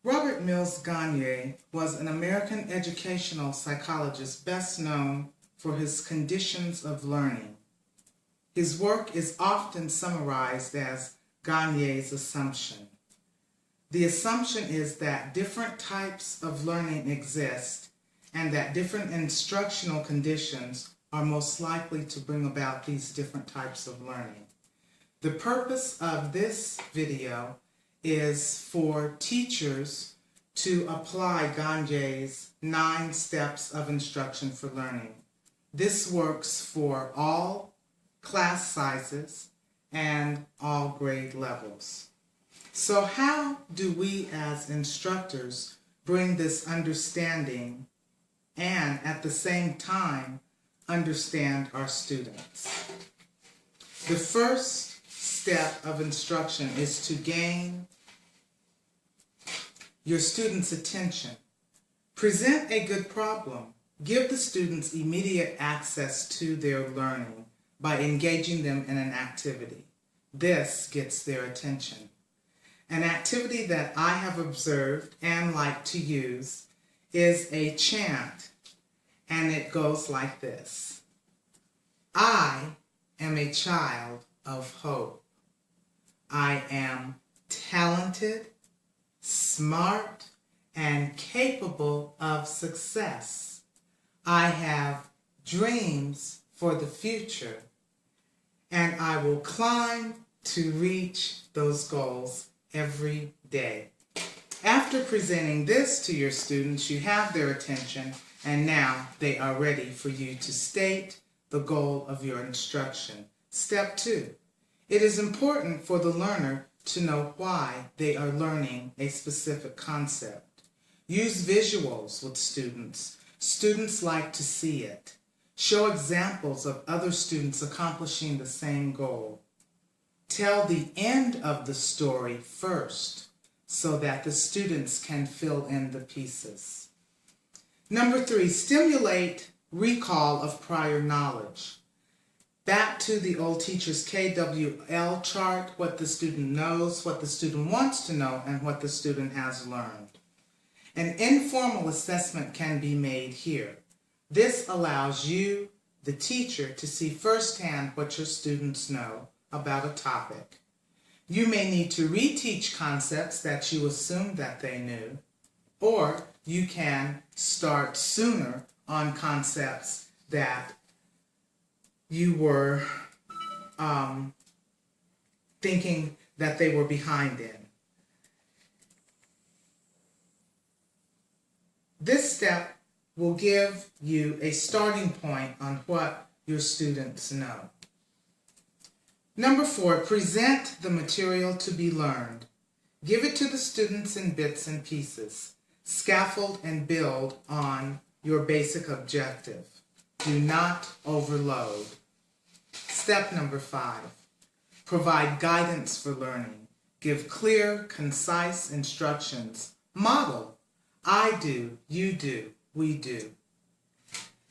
Robert Mills Gagne was an American educational psychologist best known for his conditions of learning. His work is often summarized as Gagne's assumption. The assumption is that different types of learning exist and that different instructional conditions are most likely to bring about these different types of learning. The purpose of this video is for teachers to apply Gagne's 9 steps of instruction for learning. This works for all class sizes and all grade levels. So how do we as instructors bring this understanding and at the same time understand our students? The first step of instruction is to gain your students' attention. Present a good problem. Give the students immediate access to their learning by engaging them in an activity. This gets their attention. An activity that I have observed and like to use is a chant, and it goes like this. I am a child of hope. I am talented, smart, and capable of success. I have dreams for the future, and I will climb to reach those goals every day. After presenting this to your students, you have their attention, and now they are ready for you to state the goal of your instruction. Step 2. It is important for the learner to know why they are learning a specific concept. Use visuals with students. Students like to see it. Show examples of other students accomplishing the same goal. Tell the end of the story first so that the students can fill in the pieces. Number 3, stimulate recall of prior knowledge. Back to the old teacher's KWL chart, what the student knows, what the student wants to know, and what the student has learned. An informal assessment can be made here. This allows you, the teacher, to see firsthand what your students know about a topic. You may need to reteach concepts that you assumed that they knew, or you can start sooner on concepts that you were thinking that they were behind in. This step will give you a starting point on what your students know. Number 4, present the material to be learned. Give it to the students in bits and pieces. Scaffold and build on your basic objective. Do not overload. Step number 5, provide guidance for learning. Give clear, concise instructions. Model. I do, you do, we do.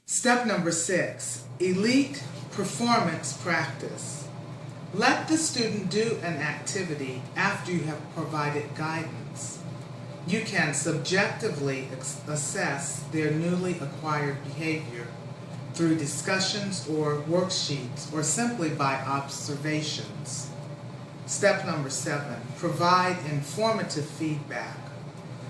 Step number 6, elite performance practice. Let the student do an activity after you have provided guidance. You can subjectively assess their newly acquired behavior through discussions or worksheets or simply by observations. Step number 7, provide informative feedback.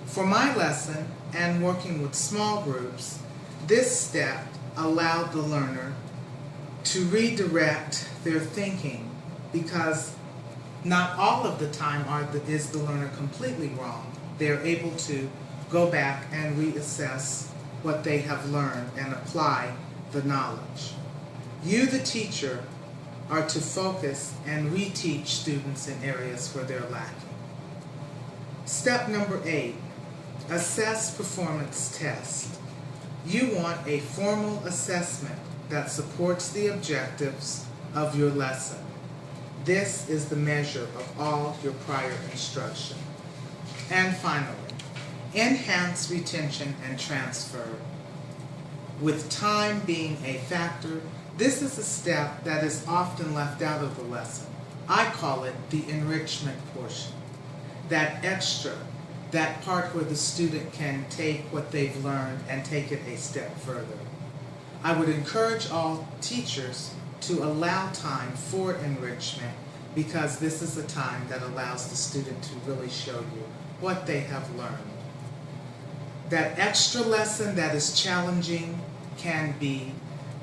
For my lesson and working with small groups, this step allowed the learner to redirect their thinking because not all of the time is the learner completely wrong. They're able to go back and reassess what they have learned and apply the knowledge. You, the teacher, are to focus and reteach students in areas where they're lacking. Step number 8, assess performance test. You want a formal assessment that supports the objectives of your lesson. This is the measure of all your prior instruction. And finally, enhance retention and transfer. With time being a factor, this is a step that is often left out of the lesson. I call it the enrichment portion. That extra that part where the student can take what they've learned and take it a step further. I would encourage all teachers to allow time for enrichment, because this is a time that allows the student to really show you what they have learned. That extra lesson that is challenging can be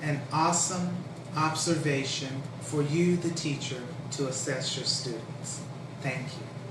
an awesome observation for you, the teacher, to assess your students. Thank you.